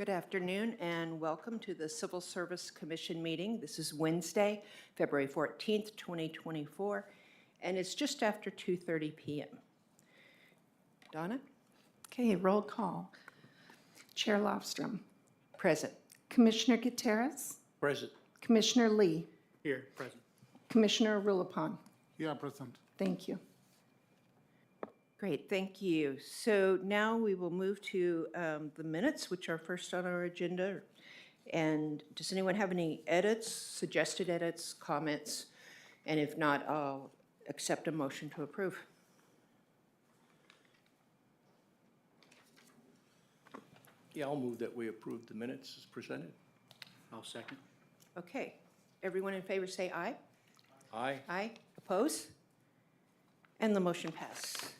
Good afternoon and welcome to the Civil Service Commission meeting. This is Wednesday, February 14th, 2024, and it's just after 2:30 p.m. Donna? Okay, roll call. Chair Lofstrom. Present. Commissioner Gutierrez. Present. Commissioner Lee. Here, present. Commissioner Rulapon. Yeah, present. Thank you. Great, thank you. So now we will move to the minutes, which are first on our agenda. And does anyone have any edits, suggested edits, comments? And if not, I'll accept a motion to approve. Yeah, I'll move that we approve the minutes as presented. I'll second. Okay, everyone in favor say aye. Aye. Aye. Oppose? And the motion passed.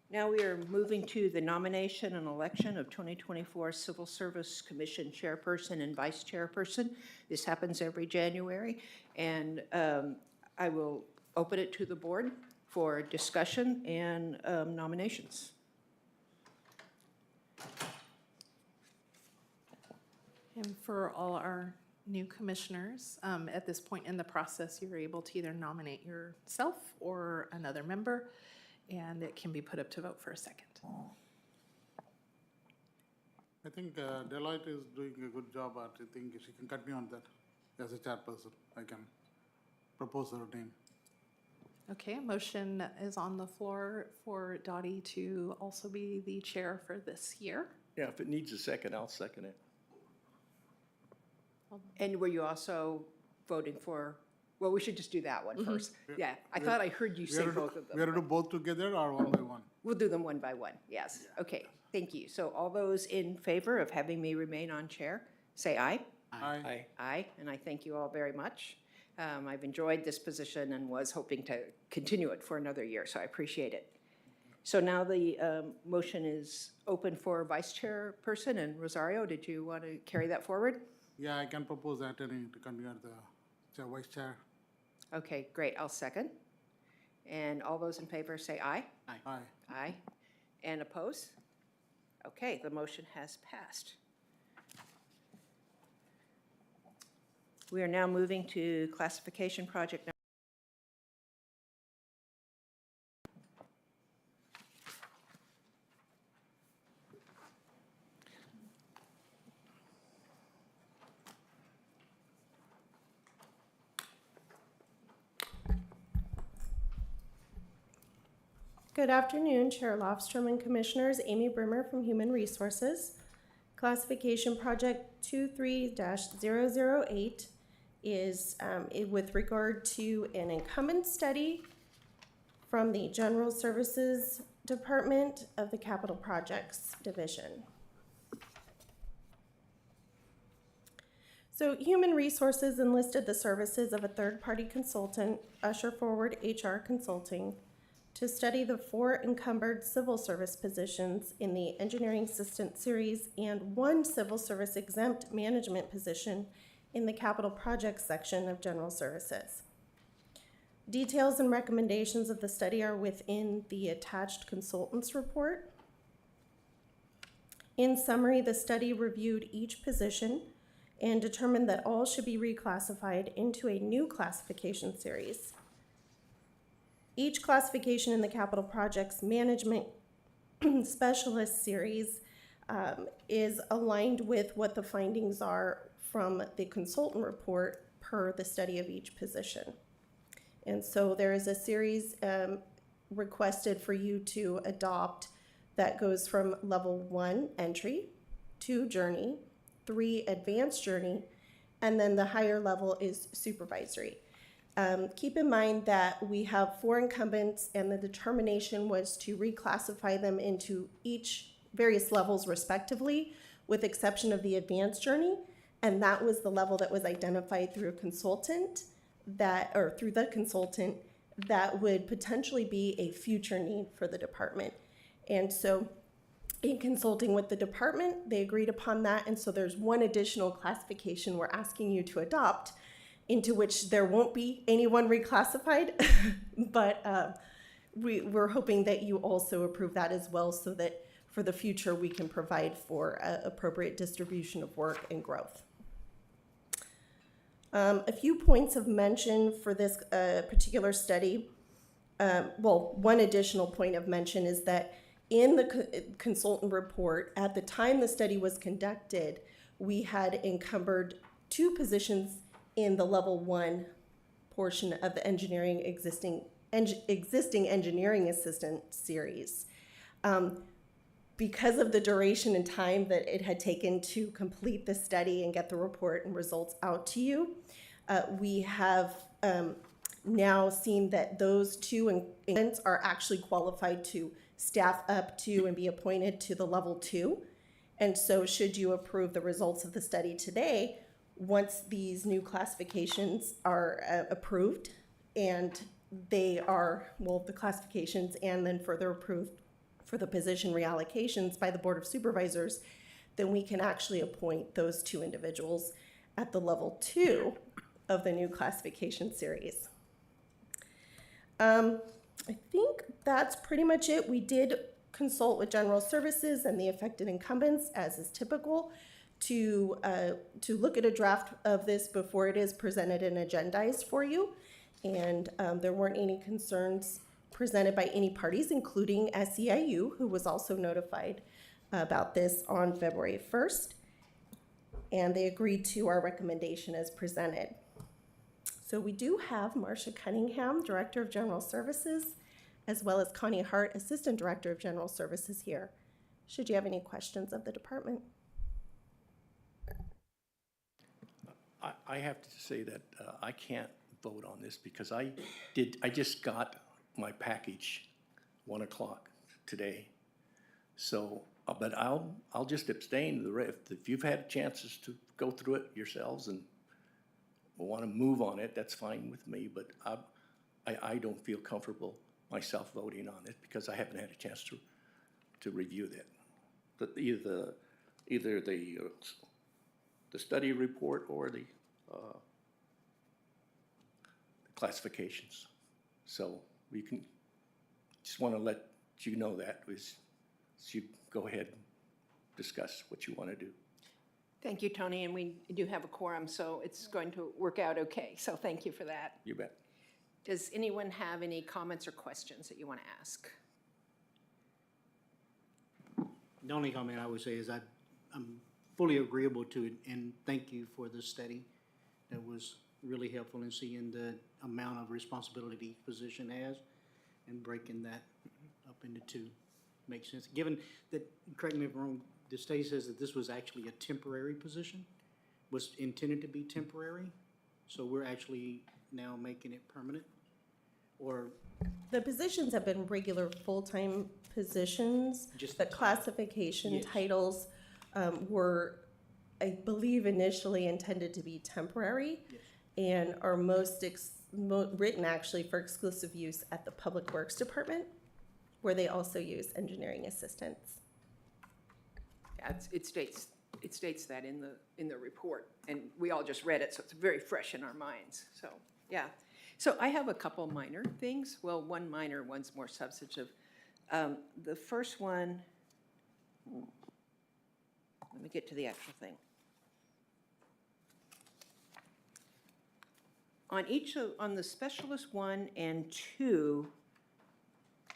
Now we are moving to the nomination and election of 2024 Civil Service Commission Chairperson and Vice Chairperson. This happens every January, and I will open it to the board for discussion and nominations. And for all our new commissioners, at this point in the process, you're able to either nominate yourself or another member, and it can be put up to vote for a second. I think Deloitte is doing a good job at, I think she can continue on that as a chairperson. I can propose her name. Okay, a motion is on the floor for Dottie to also be the chair for this year. Yeah, if it needs a second, I'll second it. And were you also voting for, well, we should just do that one first. Yeah, I thought I heard you say both of We are them. to do both together or one by one? We'll do them one by one, yes. Okay, thank you. So all those in favor of having me remain on chair, say aye. Aye. Aye, and I thank you all very much. I've enjoyed this position and was hoping to continue it for another year, so I appreciate it. So now the motion is open for vice chairperson, and Rosario, did you want to carry that forward? Yeah, I can propose Anthony to continue as the vice chair. Okay, great, I'll second. And all those in favor say aye. Aye. Aye. And oppose? Okay, the motion has passed. We are now moving to classification project. Good afternoon, Chair Lofstrom and Commissioners. Amy Brimmer from Human Resources. Classification Project 23-008 is with regard to an incumbent study from the General Services Department of the Capital Projects Division. So Human Resources enlisted the services of a third-party consultant, Usher Forward HR Consulting, to study the 4 encumbered civil service positions in the engineering assistant series and 1 civil service exempt management position in the capital projects section of general services. Details and recommendations of the study are within the attached consultant's report. In summary, the study reviewed each position and determined that all should be reclassified into a new classification series. Each classification in the capital projects management specialist series is aligned with what the findings are from the consultant report per the study of each position. And so there is a series requested for you to adopt that goes from level 1 entry, 2 journey, 3 advanced journey, and then the higher level is supervisory. Keep in mind that we have 4 incumbents and the determination was to reclassify them into each various levels respectively, with exception of the advanced journey. And that was the level that was identified through a consultant through the consultant that would potentially be a future need for the department. And so in consulting with the department, they agreed upon that. And so there's 1 additional classification we're asking you to adopt, into which there won't be anyone reclassified, but we're hoping that you also approve that as well, so that for the future, we can provide for appropriate distribution of work and growth. A few points of mention for this particular study. One additional point of mention is that in the consultant report, at the time the study was conducted, we had encumbered 2 positions in the level 1 portion of the existing engineering assistant series. Because of the duration and time that it had taken to complete the study and get the report and results out to you, we have now seen that those 2 incumbents are actually qualified to staff up to and be appointed to the level 2. And so should you approve the results of the study today, once these new classifications are approved and they are, the classifications and then further approved for the position reallocations by the Board of Supervisors, then we can actually appoint those 2 individuals at the level 2 of the new classification series. I think that's pretty much it. We did consult with General Services and the affected incumbents, as is typical, to look at a draft of this before it is presented and agendized for you. And there weren't any concerns presented by any parties, including SEIU, who was also notified about this on February 1st. And they agreed to our recommendation as presented. So we do have Marcia Cunningham, Director of General Services, as well as Connie Hart, Assistant Director of General Services here. Should you have any questions of the department? I have to say that I can't vote on this because I just got my package 1 o'clock today. So, but I'll just abstain. If you've had chances to go through it yourselves and want to move on it, that's fine with me. But I don't feel comfortable myself voting on it because I haven't had a chance to review that. But either the study report or the classifications. So we can, just want to let you know that, so you go ahead and discuss what you want to do. Thank you, Tony, and we do have a quorum, so it's going to work out okay. So thank you for that. You bet. Does anyone have any comments or questions that you want to ask? The only comment I would say is I'm fully agreeable to it, and thank you for the study. That was really helpful in seeing the amount of responsibility each position has and breaking that up into 2 makes sense. Given that, correct me if I'm wrong, the study says that this was actually a temporary position, was intended to be temporary, so we're actually now making it permanent? Or The positions have been regular full-time positions. Just The the title. classification Yes. titles were, I believe, initially intended to be temporary Yes. and are written actually for exclusive use at the Public Works Department, where they also use engineering assistants. Yeah, it states that in the report, and we all just read it, so it's very fresh in our minds. So, yeah. So I have a couple minor things. Well, one minor, one's more substantive. The first one, let me get to the actual thing. On the specialist 1 and 2,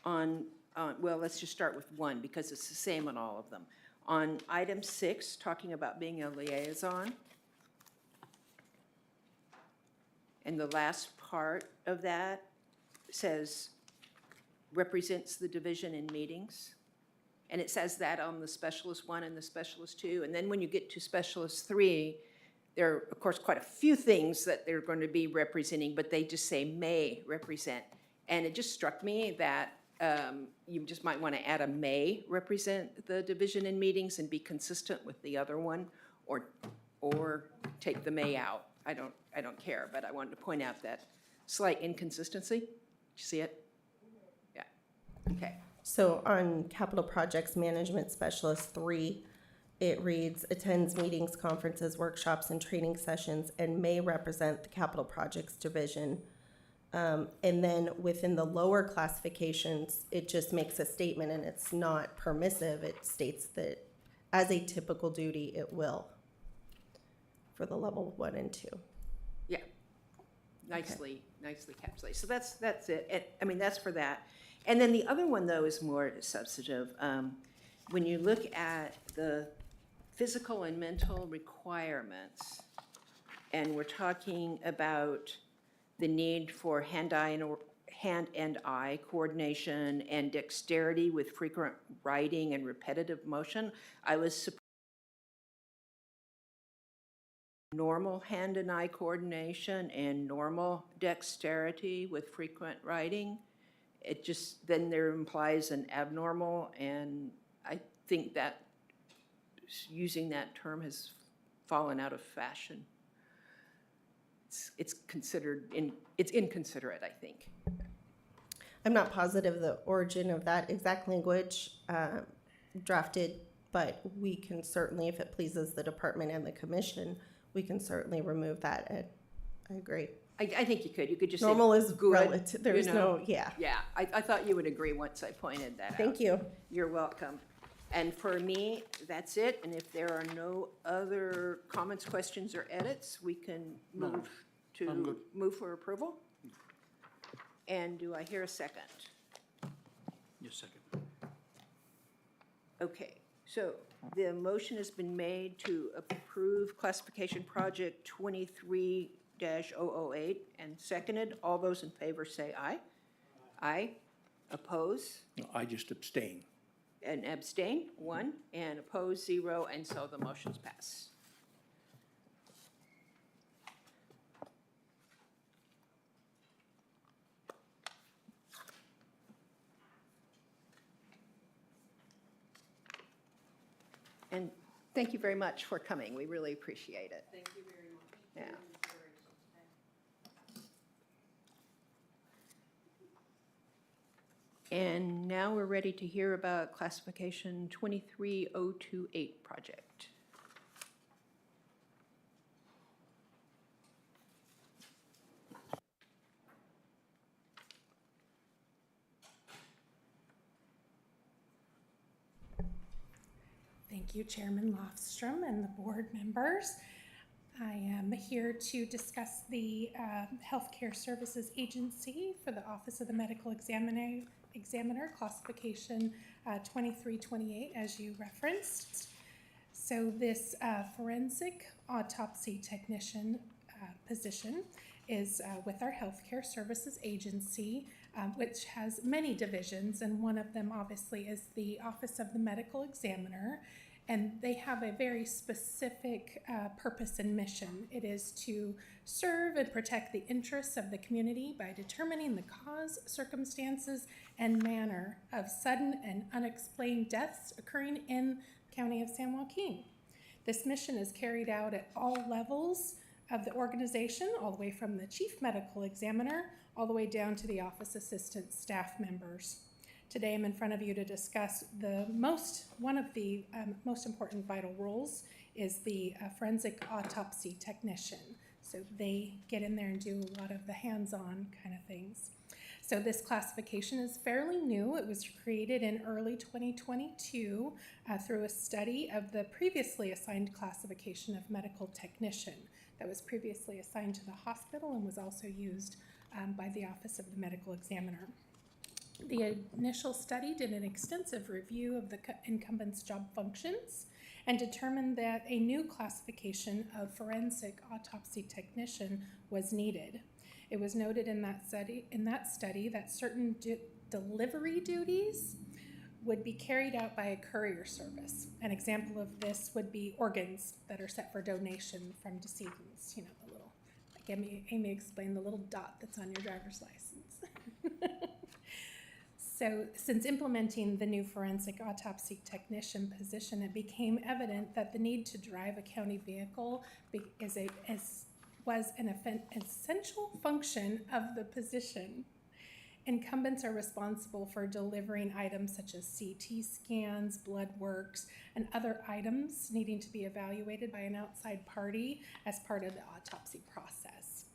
well, let's just start with 1 because it's the same on all of them. On item 6, talking about being a liaison, and the last part of that says represents the division in meetings. And it says that on the specialist 1 and the specialist 2. And then when you get to specialist 3, there are, of course, quite a few things that they're going to be representing, but they just say may represent. And it just struck me that you just might want to add a may represent the division in meetings and be consistent with the other one, or take the may out. I don't care, but I wanted to point out that slight inconsistency. Did you see it? Yeah. Okay. So on Capital Projects Management Specialist 3, it reads, attends meetings, conferences, workshops, and training sessions, and may represent the Capital Projects Division And then within the lower classifications, it just makes a statement and it's not permissive. It states that as a typical duty, it will for the level 1 and 2. Yeah, nicely encapsulated. So that's it. I mean, that's for that. And then the other one, though, is more substantive. When you look at the physical and mental requirements, and we're talking about the need for hand and eye coordination and dexterity with frequent writing and repetitive motion, I was surprised. Normal hand and eye coordination and normal dexterity with frequent writing. It just, then there implies an abnormal, and I think that using that term has fallen out of fashion. It's inconsiderate, I think. I'm not positive the origin of that exact language drafted, but we can certainly, if it pleases the department and the commission, we can certainly remove that. I agree. I think you could. You could just Normal say is good, relative. There's you know. no, yeah. Yeah, I thought you would agree once I pointed that out. Thank you. You're welcome. And for me, that's it. And if there are no other comments, questions, or edits, we can I'm good. move for approval. And do I hear a second? Yes, second. Okay, so the motion has been made to approve classification project 23-008 and seconded. All those in favor say aye. Aye. Oppose? No, I just abstain. And abstain, 1, and oppose, 0, and so the motion's pass. And thank you very much for coming. We really appreciate it. Thank you very much. Yeah. And now we're ready to hear about classification 23028 project. Thank you, Chairman Lofstrom and the board members. I am here to discuss the Healthcare Services Agency for the Office of the Medical Examiner classification 2328, as you referenced. So this forensic autopsy technician position is with our Healthcare Services Agency, which has many divisions, and one of them obviously is the Office of the Medical Examiner, and they have a very specific purpose and mission. It is to serve and protect the interests of the community by determining the cause, circumstances, and manner of sudden and unexplained deaths occurring in the County of San Joaquin. This mission is carried out at all levels of the organization, all the way from the Chief Medical Examiner all the way down to the office assistant staff members. Today I'm in front of you to discuss one of the most important vital roles is the forensic autopsy technician. So they get in there and do a lot of the hands-on kind of things. So this classification is fairly new. It was created in early 2022 through a study of the previously assigned classification of medical technician that was previously assigned to the hospital and was also used by the Office of the Medical Examiner. The initial study did an extensive review of the incumbent's job functions and determined that a new classification of forensic autopsy technician was needed. It was noted in that study that certain delivery duties would be carried out by a courier service. An example of this would be organs that are set for donation from decedents. You know, the little, like Amy explained, the little dot that's on your driver's license. So since implementing the new forensic autopsy technician position, it became evident that the need to drive a county vehicle was an essential function of the position. Incumbents are responsible for delivering items such as CT scans, blood works, and other items needing to be evaluated by an outside party as part of the autopsy process.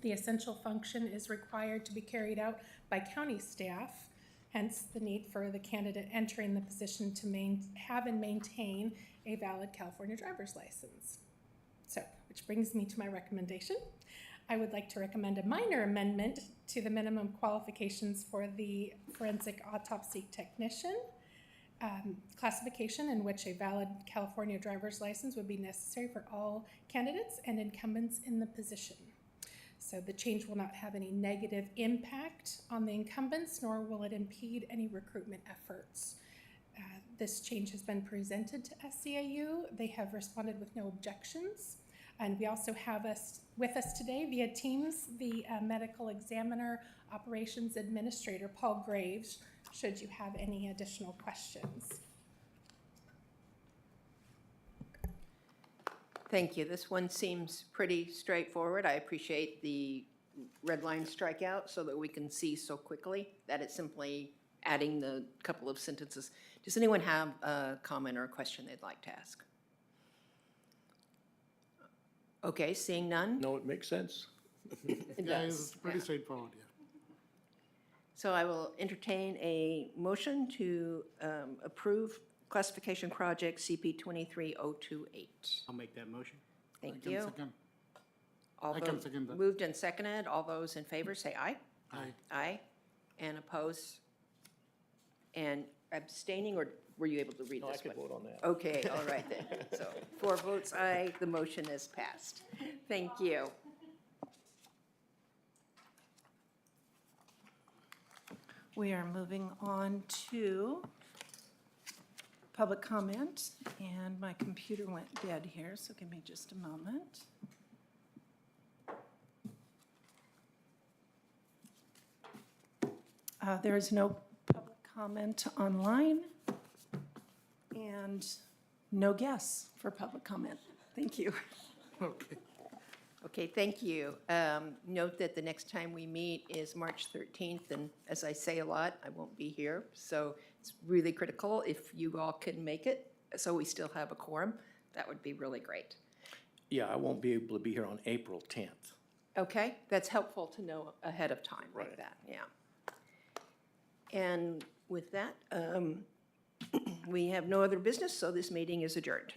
The essential function is required to be carried out by county staff, hence the need for the candidate entering the position to have and maintain a valid California driver's license. So, which brings me to my recommendation. I would like to recommend a minor amendment to the minimum qualifications for the forensic autopsy technician classification, in which a valid California driver's license would be necessary for all candidates and incumbents in the position. So the change will not have any negative impact on the incumbents, nor will it impede any recruitment efforts. This change has been presented to SCAU. They have responded with no objections. And we also have with us today via Teams the medical examiner operations administrator, Paul Graves, should you have any additional questions. Thank you. This one seems pretty straightforward. I appreciate the red line strikeout so that we can see so quickly that it's simply adding the couple of sentences. Does anyone have a comment or a question they'd like to ask? Okay, seeing none? No, it makes sense. It Yeah, does, it's pretty yeah. straightforward, yeah. So I will entertain a motion to approve classification project CP 23028. I'll make that motion. Thank I can you. second. All I can those- second that. Moved and seconded. All those in favor say aye. Aye. Aye. And oppose? And abstaining, or were you able to read No, I this could one? vote on that. Okay, all right then. So 4 votes aye, the motion is passed. Thank you. We are moving on to public comment, and my computer went dead here, so give me just a moment. There is no public comment online, and no guests for public comment. Thank you. Okay. Okay, thank you. Note that the next time we meet is March 13th, and as I say a lot, I won't be here. So it's really critical if you all can make it, so we still have a quorum. That would be really great. Yeah, I won't be able to be here on April 10th. Okay, that's helpful to know ahead of time like Right. that, yeah. And with that, we have no other business, so this meeting is adjourned.